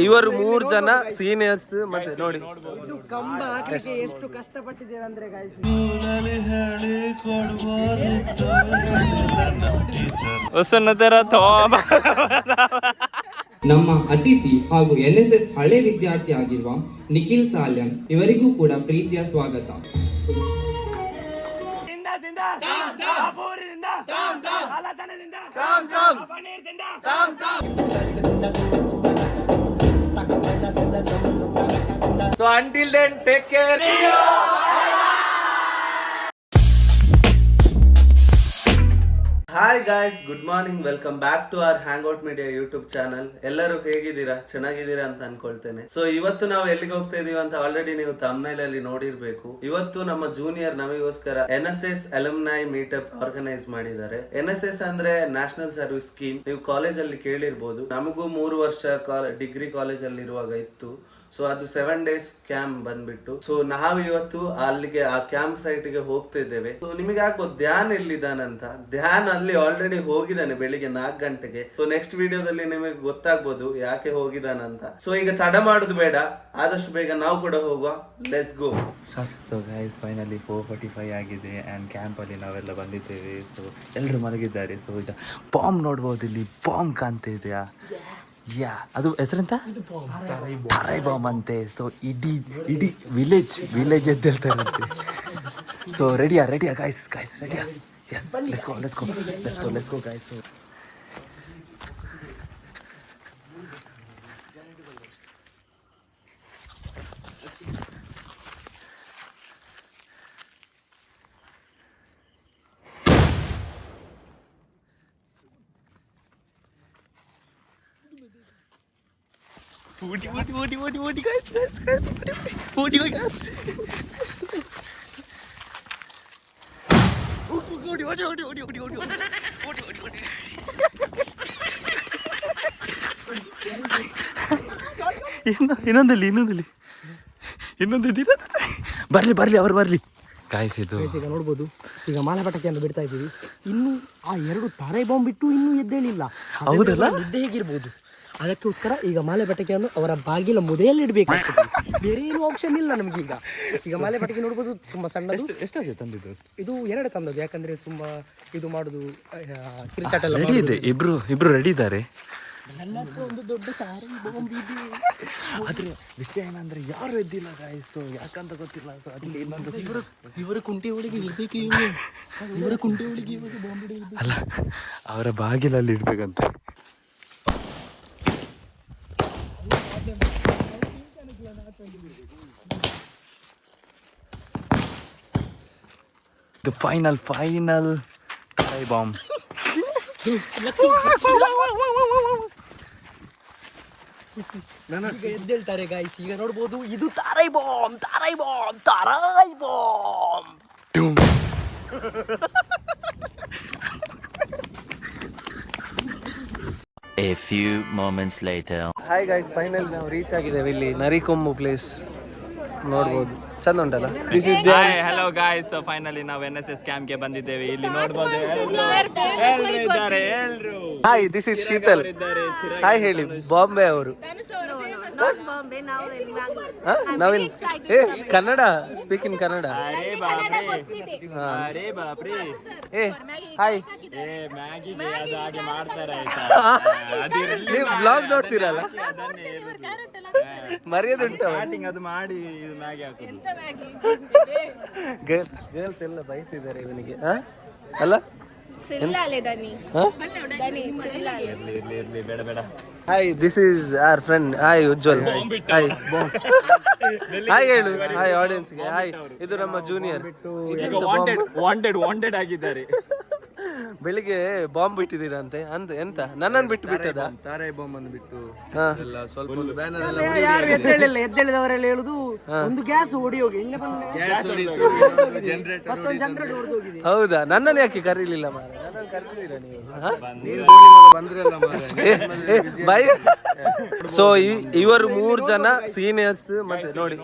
ಇವರು 3 ಜನ ಸೀನಿಯರ್ಸ್. ಮತ್ತೆ ನೋಡಿ ಎಷ್ಟು ಕಷ್ಟಪಟ್ಟಿದ್ದೇವೆ ಅಂದ್ರೆ ನಮ್ಮ ಅತಿಥಿ ಹಾಗೂ NSS ಹಳೆ ವಿದ್ಯಾರ್ಥಿ ಆಗಿರುವ ನಿಖಿಲ್ ಸಾಲ್ಯನ್ ಇವರಿಗೂ ಕೂಡ ಪ್ರೀತಿಯ ಸ್ವಾಗತ. So until then, take care. Hi guys, good morning. Welcome back to our Hangout Media YouTube channel. ಎಲ್ಲರೂ ಹೇಗಿದ್ದೀರಾ? ಚೆನ್ನಾಗಿದ್ದೀರಾ ಅಂತ ಅನ್ಕೊಳ್ತೇನೆ. ಸೊ ಇವತ್ತು ನಾವು ಎಲ್ಲಿಗೆ ಹೋಗ್ತಾ ಇದೀವಿ ಅಂತ ಆಲ್ರೆಡಿ ನೀವು ಥಂಬ್ನೈಲ್ ಅಲ್ಲಿ ನೋಡಿರ್ಬೇಕು. ಇವತ್ತು ನಮ್ಮ ಜೂನಿಯರ್ ನಮಗೋಸ್ಕರ NSS ಅಲುಮ್ನಿ ಮೀಟಪ್ ಆರ್ಗನೈಸ್ ಮಾಡಿದ್ದಾರೆ. NSS ಅಂದ್ರೆ ನ್ಯಾಷನಲ್ ಸರ್ವಿಸ್ ಸ್ಕೀಮ್. ನೀವು ಕಾಲೇಜ್ ಅಲ್ಲಿ ಕೇಳಿರ್ಬೋದು. ನಮಗೂ 3 ವರ್ಷ ಡಿಗ್ರಿ ಕಾಲೇಜ್ ಅಲ್ಲಿ ಇರುವಾಗ ಇತ್ತು. ಸೊ ಅದು 7 days ಕ್ಯಾಂಪ್ ಬಂದ್ಬಿಟ್ಟು. ಸೊ ನಾವು ಇವತ್ತು ಅಲ್ಲಿಗೆ ಆ ಕ್ಯಾಂಪ್ ಸೈಟ್ ಗೆ ಹೋಗ್ತಾ ಇದ್ದೇವೆ. ಸೊ ನಿಮಗೆ ಆಗ್ಬೋದು ಧ್ಯಾನ್ ಎಲ್ಲಿದ್ದಾನಂತ. ಧ್ಯಾನ್ ಅಲ್ಲಿ ಆಲ್ರೆಡಿ ಹೋಗಿದ್ದಾನೆ ಬೆಳಿಗ್ಗೆ 4 ಗಂಟೆಗೆ. ಸೊ ನೆಕ್ಸ್ಟ್ ವಿಡಿಯೋದಲ್ಲಿ ನಿಮಗೆ ಗೊತ್ತಾಗ್ಬೋದು ಯಾಕೆ ಹೋಗಿದ್ದಾನಂತ. ಸೊ ಈಗ ತಡ ಮಾಡುದು ಬೇಡ, ಆದಷ್ಟು ಬೇಗ ನಾವು ಕೂಡ ಹೋಗುವ. Let's go. So guys, finally 4:45 ಆಗಿದೆ ಆ್ಯಂಡ್ ಕ್ಯಾಂಪಲ್ಲಿ ನಾವೆಲ್ಲ ಬಂದಿದ್ದೇವೆ. ಸೊ ಎಲ್ಲರೂ ಮಲಗಿದ್ದಾರೆ. ಸೊ ಈಗ ಬಾಂಬ್ ನೋಡ್ಬೋದು, ಇಲ್ಲಿ ಬಾಂಬ್ ಕಾಣ್ತಾ ಇದೆಯಾ? ಯಾ, ಅದು ಹೆಸರೆಂತ? ತಾರೈ ಬಾಂಬ್ ಅಂತೆ. ಸೊ ಇಡೀ ವಿಲೇಜ್ ಎದ್ದೇಳ್ತಾರಂತೆ. ಸೊ ರೆಡಿಯಾ ಗೈಸ್ ರೆಡಿಯಾ? Yes, let's go guys. ಓಡಿ guys. ಇನ್ನೊಂದಿದ್ದೀರ. ಬರ್ಲಿ ಅವ್ರು ಬರ್ಲಿ ಗಾಯ್ಸ್. ಇದು ಈಗ ನೋಡ್ಬೋದು, ಈಗ ಮಾಲೆ ಪಟಾಕಿಯನ್ನು ಬಿಡ್ತಾ ಇದ್ದೀವಿ. ಇನ್ನು ಆ 2 ತಾರೈ ಬಾಂಬ್ ಬಿಟ್ಟು ಇನ್ನೂ ಎದ್ದೇಳಿಲ್ಲ. ಹೌದಲ್ಲ, ನಿದ್ದೆ ಹೇಗಿರ್ಬೋದು. ಅದಕ್ಕೋಸ್ಕರ ಈಗ ಮಾಲೆ ಪಟಾಕಿಯನ್ನು ಅವರ ಬಾಗಿಲ ಮುದೆಯಲ್ಲಿ ಇಡಬೇಕಾಗ್ತದೆ. ಬೇರೆ ಏನು ಆಪ್ಷನ್ ಇಲ್ಲ ನಮ್ಗೆ. ಈಗ ಮಾಲೆ ಪಟಾಕಿ ನೋಡ್ಬೋದು, ತುಂಬಾ ಸಣ್ಣದು. ಎಷ್ಟಾಗಿದೆ ತಂದಿದ್ದು? ಇದು 2 ತಂದದ್ದು. ಯಾಕಂದ್ರೆ ತುಂಬಾ ಇದು ಮಾಡುದು ಕಿರಿಚಾಟ ಎಲ್ಲ ರೆಡಿ ಇದೆ. ಇಬ್ರು ರೆಡಿ ಇದ್ದಾರೆ. ನನ್ನ ಹತ್ರ ಒಂದು ದೊಡ್ಡ ತಾರೈ ಬಾಂಬ್ ಇದೆ. ಆದ್ರೆ ವಿಷಯ ಏನಂದ್ರೆ ಯಾರು ಎದ್ದಿಲ್ಲ ಗಾಯ್ಸ್, ಯಾಕಂತ ಗೊತ್ತಿಲ್ಲ. ಸೊ ಅಲ್ಲಿ ಇನ್ನೊಂದು ಇವರ ಕುಂಟೆ ಒಳಗೆ ಇರ್ಬೇಕು. ಇವರ ಕುಂಟೆ ಒಳಗೆ ಇವಾಗ ಬಾಂಬ್ ಇಡಬೇಕು. ಅಲ್ಲ, ಅವರ ಬಾಗಿಲಲ್ಲಿ ಇಡ್ಬೇಕಂತ. The final ತಾರೈ ಬಾಂಬ್. ಈಗ ಎದ್ದೇಳ್ತಾರೆ ಗಾಯ್ಸ್. ಈಗ ನೋಡ್ಬೋದು, ಇದು ತಾರೈ bomb. A few moments later. Hi guys, final ನಾವು ರೀಚ್ ಆಗಿದ್ದೇವೆ. ಇಲ್ಲಿ ನರಿಕೊಂಬು ಪ್ಲೇಸ್ ನೋಡ್ಬೋದು, ಚಂದ ಉಂಟಲ್ಲ. ಹಲೋ ಗಾಯ್ಸ್, ಫೈನಲಿ ನಾವು NSS ಕ್ಯಾಂಪ್ ಗೆ ಬಂದಿದ್ದೇವೆ. ಇಲ್ಲಿ ನೋಡ್ಬೋದು ಎಲ್ರು. Hi, this is Sheetal. Hi ಹೇಳಿ. ಬಾಂಬೆ ಅವರು. ನಾವಿನ್ Kannada, speak in Kannada. Hi, ನೀವು ಬ್ಲಾಗ್ ನೋಡ್ತೀರಲ್ಲ, ಮರ್ಯಾದೆ ಉಂಟು. ಅದು ಮಾಡಿ ಮ್ಯಾಗಿ ಹಾಕೋದು. ಗರ್ಲ್ಸ್ ಎಲ್ಲ ಬೈತಿದ್ದಾರೆ ಇವನಿಗೆ ಅಲ್ಲ. ಬೇಡ. Hi, this is our friend. Hi Ujwal. Hi hi ಹೇಳು. ಹಾಯ್ ಆಡಿಯನ್ಸ್ಗೆ ಹಾಯ್. ಇದು ನಮ್ಮ ಜೂನಿಯರ್. ವಾಂಟೆಡ್ ಆಗಿದ್ದಾರೆ. ಬೆಳಿಗ್ಗೆ ಬಾಂಬ್ ಬಿಟ್ಟಿದ್ದೀರಾ ಅಂತೆ. ಎಂತ ನನ್ನನ್ನು ಬಿಟ್ಟದ? ತಾರೈ ಬಾಂಬ್ ಅನ್ನು ಬಿಟ್ಟು ಸ್ವಲ್ಪ ಯಾರು ಎದ್ದೇಳಿದವರೆಲ್ಲ ಹೇಳುದು ಒಂದು ಗ್ಯಾಸ್ ಹೊಡಿ ಹೋಗಿ ಮತ್ತೊಂದು ಜನರೇಟರ್ ಹೊಡೆದು ಹೋಗಿದೆ. ಹೌದಾ? ನನ್ನನ್ನು ಯಾಕೆ ಕರೀಲಿಲ್ಲ ಮಾರ? ನನ್ನನ್ನು ಕರೆದಿದ್ದೀರಾ ನೀವು? ಬಂದ್ರಲ್ಲ ಮಾರ್ರೆ. ಬೈ ಸೊ ಇವರು 3 ಜನ ಸೀನಿಯರ್ಸ್ ಮತ್ತೆ ನೋಡಿ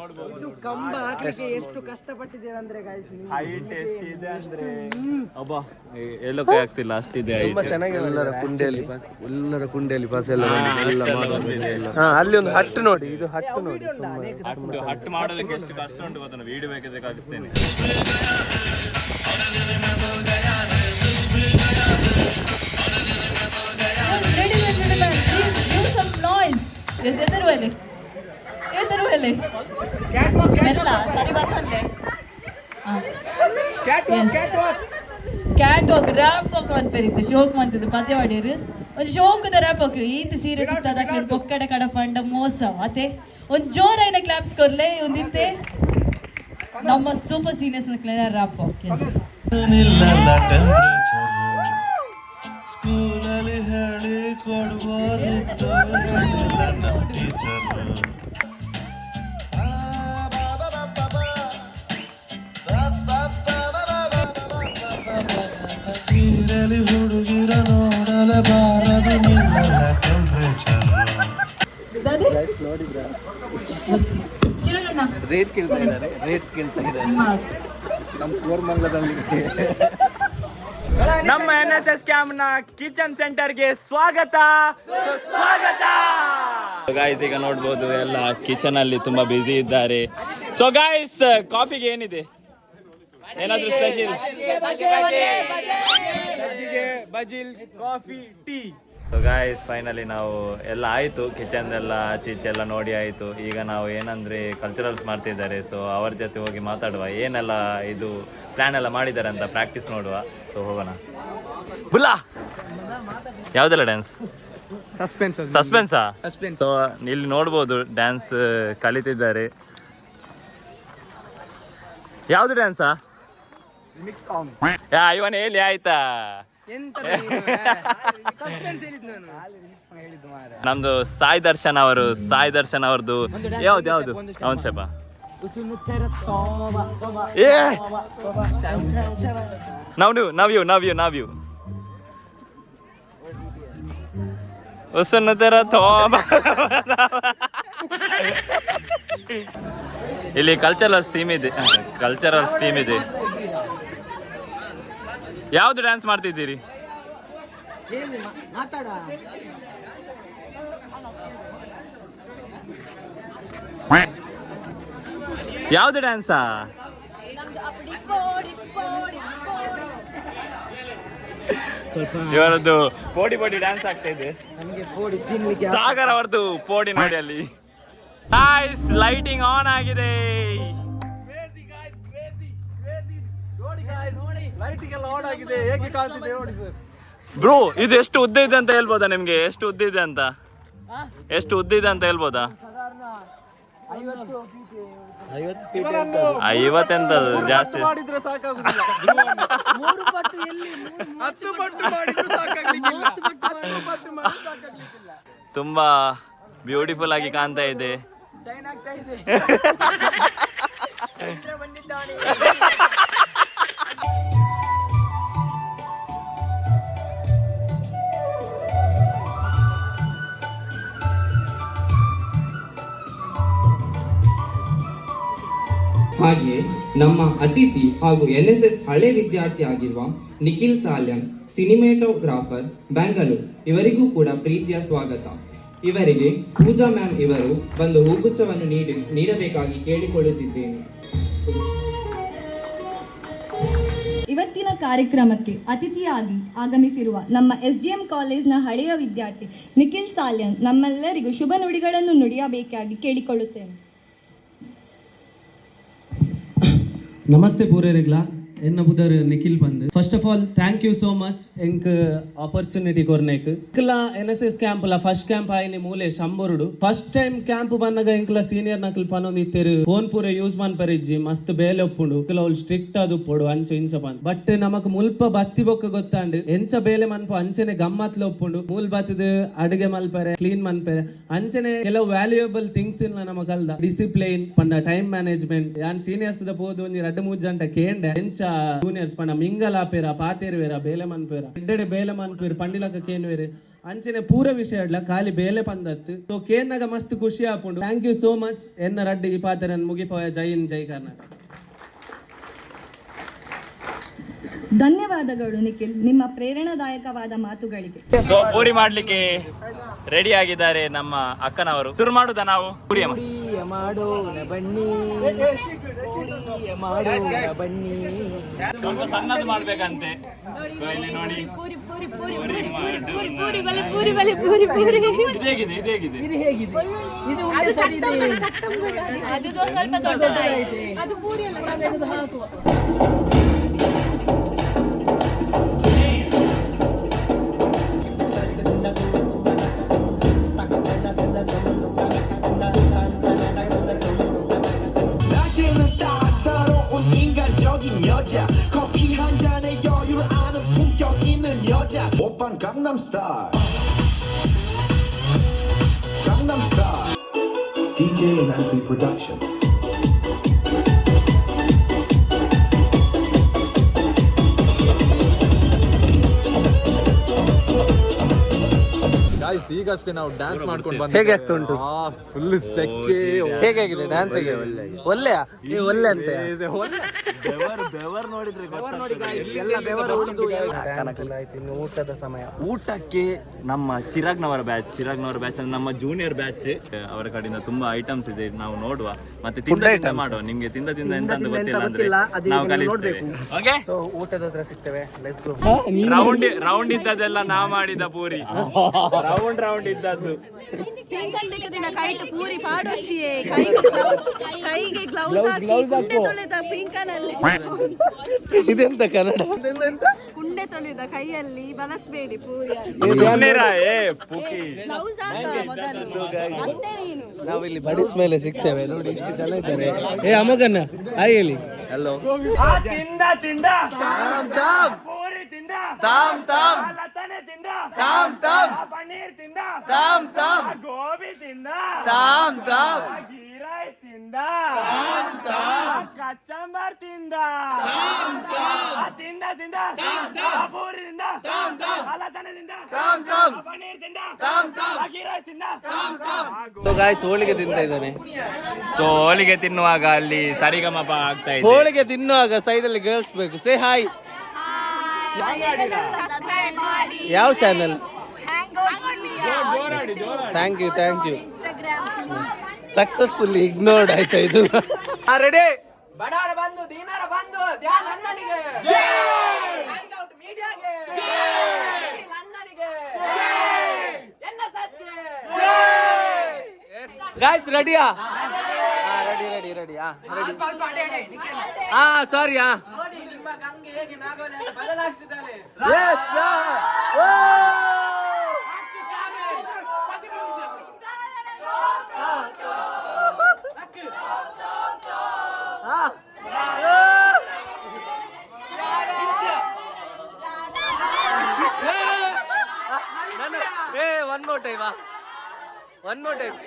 ಕಂಬ ಹಾಕ್ಲಿಕ್ಕೆ ಎಷ್ಟು ಕಷ್ಟಪಟ್ಟಿದ್ದೇವೆ ಅಂದ್ರೆ ಗಾಯ್ಸ್ ಎಲ್ಲೋಕೆ ಆಗ್ತಿಲ್ಲ ಅಷ್ಟಿದೆ ತುಂಬಾ ಚೆನ್ನಾಗಿ ಎಲ್ಲರ ಕುಂಡೆಯಲ್ಲಿ ಪಾಸ್ ಎಲ್ಲ ಅಲ್ಲಿ ಒಂದು ಹಟ್ಟು ನೋಡಿ, ಇದು ಹಟ್ಟು ನೋಡಿ. ಹಟ್ಟು ಮಾಡೋದಕ್ಕೆ ಎಷ್ಟು ಕಷ್ಟ ಉಂಟು ಗೊತ್ತ, ವಿಡಿಯೋ ಬೇಕಾದ್ರೆ ಕಳಿಸ್ತೇನೆ. Ladies and gentlemen, please give some noise. Yes, ಎದುರುವಲ್ಲಿ ಮೆಲ್ಲ ಸರಿ ಬರ್ತಂದೆ. ಕ್ಯಾಟ್ ವಾಕ್ ರ್ಯಾಪ್ ವಾಕ್ ಅನ್ಪೇರಿತ್ತು ಶೋಕ್ ಮಂತದ್ದು ಪದ್ಯ ಮಾಡಿರು ಒಂದು ಶೋಕದ ರ್ಯಾಪ್ ವಾಕ್ ಈತ ಸೀರೆ ಅದಕ್ಕೆ ಬೊಕ್ಕಡ ಕಡ ಪಂಡ ಮೋಸ ಅತೆ ಒಂದು ಜೋರೈನ ಕ್ಲಾಪ್ಸ್ ಕೊರ್ಲೆ ಒಂದಿತ್ತೆ ನಮ್ಮ ಸೂಪರ್ ಸೀನಿಯರ್ಸ್ ರ್ಯಾಪ್ ವಾಕ್. ಸ್ಕೂಲಲ್ಲಿ ಹೇಳಿ ಕೊಡ್ಬೋದಿತ್ತು ಟೀಚರ್. ಸೀರೆಲಿ ಹುಡುಗಿರ ನೋಡಲೇಬಾರದು ನಿನ್ನೆಲ್ಲ ಟೆಂಪ್ರೇಚರ್. ರೇಟ್ ಕೇಳ್ತಾ ಇದ್ದಾರೆ ನಮ್ಮ ಕೋರ್ಮಂಗಲದಲ್ಲಿ. ನಮ್ಮ NSS ಕ್ಯಾಂಪ್ ನ ಕಿಚನ್ ಸೆಂಟರ್ ಗೆ ಸ್ವಾಗತ. ಗಾಯ್ಸ್ ಈಗ ನೋಡ್ಬೋದು ಎಲ್ಲ ಕಿಚನ್ ಅಲ್ಲಿ ತುಂಬಾ ಬಿಸಿ ಇದ್ದಾರೆ. ಸೊ ಗಾಯ್ಸ್ ಕಾಫಿಗೆ ಏನಿದೆ, ಏನಾದ್ರೂ ಸ್ಪೆಷಲ್? ಬಜಿಲ್ ಕಾಫಿ ಟೀ. ಗಾಯ್ಸ್ ಫೈನಲಿ ನಾವು ಎಲ್ಲ ಆಯಿತು, ಕಿಚನ್ ಎಲ್ಲ ಆಚೆ ಈಚೆ ಎಲ್ಲ ನೋಡಿ ಆಯಿತು. ಈಗ ನಾವು ಏನಂದರೆ ಕಲ್ಚರಲ್ಸ್ ಮಾಡ್ತಿದ್ದಾರೆ, ಸೊ ಅವ್ರ ಜೊತೆ ಹೋಗಿ ಮಾತಾಡುವ, ಏನೆಲ್ಲ ಇದು ಪ್ಲ್ಯಾನ್ ಎಲ್ಲ ಮಾಡಿದ್ದಾರೆ ಅಂತ ಪ್ರಾಕ್ಟೀಸ್ ನೋಡುವ. ಸೊ ಹೋಗೋಣ. ಬುಲ್ಲಾ ಯಾವುದೆಲ್ಲ ಡ್ಯಾನ್ಸ್? ಸಸ್ಪೆನ್ಸಾ? ಸೊ ಇಲ್ಲಿ ನೋಡ್ಬೋದು ಡ್ಯಾನ್ಸ್ ಕಲಿತಿದ್ದಾರೆ. ಯಾವುದು ಡ್ಯಾನ್ಸಾ? ಇವನ್ ಹೇಳಿ ಆಯ್ತಾ? ನಮ್ದು ಸಾಯಿ ದರ್ಶನ್ ಅವ್ರದ್ದು ಯಾವ್ದು ಅವನ್ ಶಪ ನಾವ್ಯೂ ಉಸುನ್ನ ತರ ಇಲ್ಲಿ ಕಲ್ಚರಲ್ಸ್ ಟೀಮ್ ಇದೆ. ಯಾವ್ದು ಡ್ಯಾನ್ಸ್ ಮಾಡ್ತಿದ್ದೀರಿ? ಯಾವ್ದು ಡ್ಯಾನ್ಸಾ? ಇವರದ್ದು ಪೋಡಿ ಡ್ಯಾನ್ಸ್ ಆಗ್ತಾ ಇದೆ. ಸಾಗರ್ ಅವರದ್ದು ಪೋಡಿ ನೋಡಿ ಅಲ್ಲಿ. ಲೈಟಿಂಗ್ ಆನ್ ಆಗಿದೆ. ಬ್ರೋ ಇದು ಎಷ್ಟು ಉದ್ದ ಇದೆ ಅಂತ ಹೇಳ್ಬೋದಾ ನಿಮ್ಗೆ? ಎಷ್ಟು ಉದ್ದ ಇದೆ ಅಂತ ಹೇಳ್ಬೋದಾ? 50 ಎಂತ ಜಾಸ್ತಿ? ತುಂಬಾ ಬ್ಯೂಟಿಫುಲ್ ಆಗಿ ಕಾಣ್ತಾ ಇದೆ. ಹಾಗೆಯೇ ನಮ್ಮ ಅತಿಥಿ ಹಾಗೂ NSS ಹಳೆ ವಿದ್ಯಾರ್ಥಿ ಆಗಿರುವ ನಿಖಿಲ್ ಸಾಲ್ಯನ್, ಸಿನಿಮೇಟೋಗ್ರಾಫರ್, ಬೆಂಗಳೂರು, ಇವರಿಗೂ ಕೂಡ ಪ್ರೀತಿಯ ಸ್ವಾಗತ. ಇವರಿಗೆ ಪೂಜಾ ಮ್ಯಾಮ್ ಇವರು ಒಂದು ಹೂಗುಚ್ಛವನ್ನು ನೀಡಬೇಕಾಗಿ ಕೇಳಿಕೊಳ್ಳುತ್ತಿದ್ದೇನೆ. ಇವತ್ತಿನ ಕಾರ್ಯಕ್ರಮಕ್ಕೆ ಅತಿಥಿಯಾಗಿ ಆಗಮಿಸಿರುವ ನಮ್ಮ SDM ಕಾಲೇಜ್ನ ಹಳೆಯ ವಿದ್ಯಾರ್ಥಿ ನಿಖಿಲ್ ಸಾಲ್ಯನ್ ನಮ್ಮೆಲ್ಲರಿಗೂ ಶುಭ ನುಡಿಗಳನ್ನು ನುಡಿಯಬೇಕಾಗಿ ಕೇಳಿಕೊಳ್ಳುತ್ತೇನೆ. ನಮಸ್ತೆ ಪೂರೈರಿಗ್ಲಾ ಎನ್ನ ಬುದರ್ ನಿಖಿಲ್ ಬಂದು first of all thank you so much ಎಂಕ್ ಆಪರ್ಚುನಿಟಿ ಕೊರ್ನೇಕ್ ಇಂಕ್ಲ NSS ಕ್ಯಾಂಪ್ ಲ ಫಸ್ಟ್ ಕ್ಯಾಂಪ್ ಆಯ್ನಿ ಮೂಲೆ ಶಂಬರುಡು ಫಸ್ಟ್ ಟೈಮ್ ಕ್ಯಾಂಪ್ ಬನ್ನಗ ಇಂಕ್ಲ ಸೀನಿಯರ್ ನಕಲ್ ಪನೊಂದು ಇತ್ತೆರು ಫೋನ್ ಪೂರೆ ಯೂಸ್ ಮನ್ ಪರಿಜ್ಜಿ ಮಸ್ತ್ ಬೇಲೆ ಒಪ್ಪುಂಡು ಇಂಕ್ಲ ಅವ್ಲು ಸ್ಟ್ರಿಕ್ಟ್ ಅದು ಪೋಡು ಅಂಚೆ ಇಂಚ ಬಂದ್ ಬಟ್ ನಮಕ್ ಮುಲ್ಪ ಬತ್ತಿ ಬೊಕ್ಕ ಗೊತ್ತಾಂಡು ಎಂಚ ಬೇಲೆ ಮನ್ಪು ಅಂಚೆನೆ ಗಮ್ಮತ್ಲ ಒಪ್ಪುಂಡು ಮೂಲ್ ಬತ್ತದ ಅಡುಗೆ ಮಲ್ಪರೆ ಕ್ಲೀನ್ ಮನ್ಪರೆ ಅಂಚೆನೆ ಕೆಲವು ವ್ಯಾಲ್ಯೂಯಬಲ್ ಥಿಂಗ್ಸ್ ಇಲ್ಲ ನಮ ಕಲ್ದ ಡಿಸಿಪ್ಲಿನ್ ಪಂಡ ಟೈಮ್ ಮ್ಯಾನೇಜ್ಮೆಂಟ್ ಯಾನ್ ಸೀನಿಯರ್ಸ್ ದ ಪೋದು ಒಂಜಿ 2-3 ಗಂಟೆ ಕೇಂಡೆ ಎಂಚ ಜೂನಿಯರ್ಸ್ ಪಂಡ ಮಿಂಗಲ್ ಆಪೇರ ಪಾತೇರುವೇರ ಬೇಲೆ ಮನ್ಪೇರ ಎಡ್ಡೆಡೆ ಬೇಲೆ ಮನ್ಪೇರು ಪಂಡಿಲಕ ಕೇನುವೇರು ಅಂಚನೆ ಪೂರ ವಿಷಯ ಇಡ್ಲ ಖಾಲಿ ಬೇಲೆ ಪಂದತ್ತು ಸೊ ಕೇನ್ನಾಗ ಮಸ್ತ್ ಖುಷಿ ಆಪುಂಡು. ಥ್ಯಾಂಕ್ ಯು ಸೋ ಮಚ್ ಎನ್ನ ರಡ್ಡಿ ಈ ಪಾತ್ರನ ಮುಗಿಪೋಯ. ಜೈ ಹಿಂದ್ ಜೈ ಕರ್ನಾಟಕ. ಧನ್ಯವಾದಗಳು ನಿಖಿಲ್ ನಿಮ್ಮ ಪ್ರೇರಣಾದಾಯಕವಾದ ಮಾತುಗಳಿಗೆ. ಸೊ ಪೂರಿ ಮಾಡ್ಲಿಕ್ಕೆ ರೆಡಿ ಆಗಿದ್ದಾರೆ ನಮ್ಮ ಅಕ್ಕನವರು. ಶುರು ಮಾಡುದಾ ನಾವು? ಪೂರಿ ಸ್ವಲ್ಪ ಸಣ್ಣದು ಮಾಡ್ಬೇಕಂತೆ. So, ಇಲ್ಲಿ ನೋಡಿ ಇದೇಗಿದೆ 오빤 강남스타일 강남스타일 DJ and Anthony Production. ಈಗಷ್ಟೇ ನಾವು ಡ್ಯಾನ್ಸ್ ಮಾಡ್ಕೊಂಡು ಬಂದ. ಹೇಗೆ ಆಗ್ತಾ ಉಂಟು? ಫುಲ್ ಸೆಕ್ಕೆ. ಹೇಗಾಗಿದೆ ಡ್ಯಾನ್ಸ್? ಒಳ್ಳೆಯ ಒಳ್ಳೆ ಅಂತ ಇನ್ನು ಊಟದ ಸಮಯ. ಊಟಕ್ಕೆ ನಮ್ಮ ಚಿರಾಗ್ನವರ ಬ್ಯಾಚ್ ಅಂದ್ರೆ ನಮ್ಮ ಜೂನಿಯರ್ ಬ್ಯಾಚ್ ಅವರ ಕಡೆಯಿಂದ ತುಂಬಾ ಐಟಮ್ಸ್ ಇದೆ, ನಾವು ನೋಡುವ. ಮತ್ತೆ ತಿಂದ ಮಾಡುವ. ನಿಮ್ಗೆ ತಿಂದ ಎಂತ ಅಂತ ಗೊತ್ತಿಲ್ಲ ಅಂದ್ರೆ ನಾವು ಕಲಿಸ್ತೇವೆ. ಓಕೆ, ಸೊ ಊಟದ ಹತ್ರ ಸಿಗ್ತೇವೆ. Let's go. ರೌಂಡ್ ಇದ್ದದೆಲ್ಲ ನಾ ಮಾಡಿದ ಪೂರಿ. ರೌಂಡ್ ಇದ್ದದ್ದು ಪೂರಿ ಪಾಡೋಚಿಯೇ ಕೈಗೆ ಗ್ಲೌಸ್ ಹಾಕಿ ತೊಳೆದ ಪಿಂಕನಲ್ಲಿ ಇದೆಂತ ಕನ್ನಡ? ಕುಂಡೆ ತೊಳೆದ ಕೈಯಲ್ಲಿ ಬಳಸಬೇಡಿ ಪೂರಿ. ಗ್ಲೌಸ್ ಹಾಕ ಮೊದಲು ಮತ್ತೆ ನೀನು. ನಾವಿಲ್ಲಿ ಬಡಿಸ್ ಮೇಲೆ ಸಿಗ್ತೇವೆ. ನೋಡಿ ಇಷ್ಟು ಜನ ಇದ್ದಾರೆ. ಏ ಅಮಗನ್ನ ಹಾಯ್ ಹೇಳಿ. ಹಲೋ. ಪೂರಿ ತಿಂದ ತಾಮ್ ತಾಮ್ ಲತಾನೆ ತಿಂದ ತಾಮ್ ತಾಮ್ ಪನ್ನೀರ್ ತಿಂದ ತಾಮ್ ತಾಮ್ ಗೋಬಿ ತಿಂದ ತಾಮ್ ತಾಮ್ ಗೀ ರೈಸ್ ತಿಂದ ತಾಮ್ ತಾಮ್ ಕಚ್ಚಂಬರ್ ತಿಂದ ತಿಂದ ಪೂರಿ ತಿಂದ ಲತಾನೆ ತಿಂದ ತಾಮ್ ತಾಮ್ ಪನ್ನೀರ್ ತಿಂದ ತಾಮ್ ತಾಮ್ ಗೀ ರೈಸ್ ತಿಂದ. ಸೊ ಗಾಯ್ಸ್ ಹೋಳಿಗೆ ತಿಂತಾ ಇದ್ದಾನೆ. ಸೊ ಹೋಳಿಗೆ ತಿನ್ನುವಾಗ ಅಲ್ಲಿ ಸರಿಗಮಪ ಆಗ್ತಾ ಇದೆ. ಹೋಳಿಗೆ ತಿನ್ನುವಾಗ ಸೈಡ್ ಅಲ್ಲಿ ಗರ್ಲ್ಸ್ ಬೇಕು. Say hi. ಯಾವ channel? Thank you successfully ignored ಆಯ್ತಾ ಇದು. ರೆಡಿ. ಬಡವರ ಬಂದು ದೀನರ ಬಂದು ಧ್ಯಾನ ಅಣ್ಣನಿಗೆ ಹ್ಯಾಂಗ್ಔಟ್ ಮೀಡಿಯಾಗೆ ಅಣ್ಣನಿಗೆ NSSಗೆ. ಗಾಯ್ಸ್ ರೆಡಿಯಾ? ರೆಡಿ. ಸಾರಿ. ನೋಡಿ ನಿಮ್ಮ ಗಂಗೆ ಹೇಗೆ ನಾಗೋಲೆ ಅಂತ ಬದಲಾಗ್ತಿದ್ದಾಳೆ. Yes sir. One more time.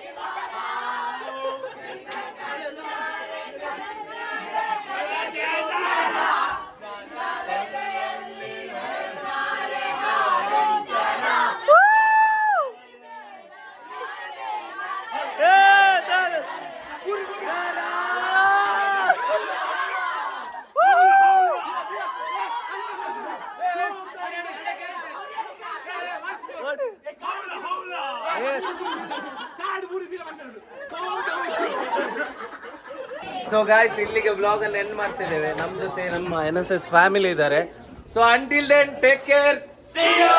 So guys ಇಲ್ಲಿಗೆ ವ್ಲಾಗ್ ಅನ್ನು ಎಂಡ್ ಮಾಡ್ತಿದ್ದೇವೆ. ನಮ್ಮ ಜೊತೆ ನಮ್ಮ NSS ಫ್ಯಾಮಿಲಿ ಇದ್ದಾರೆ. So until then take care. See you.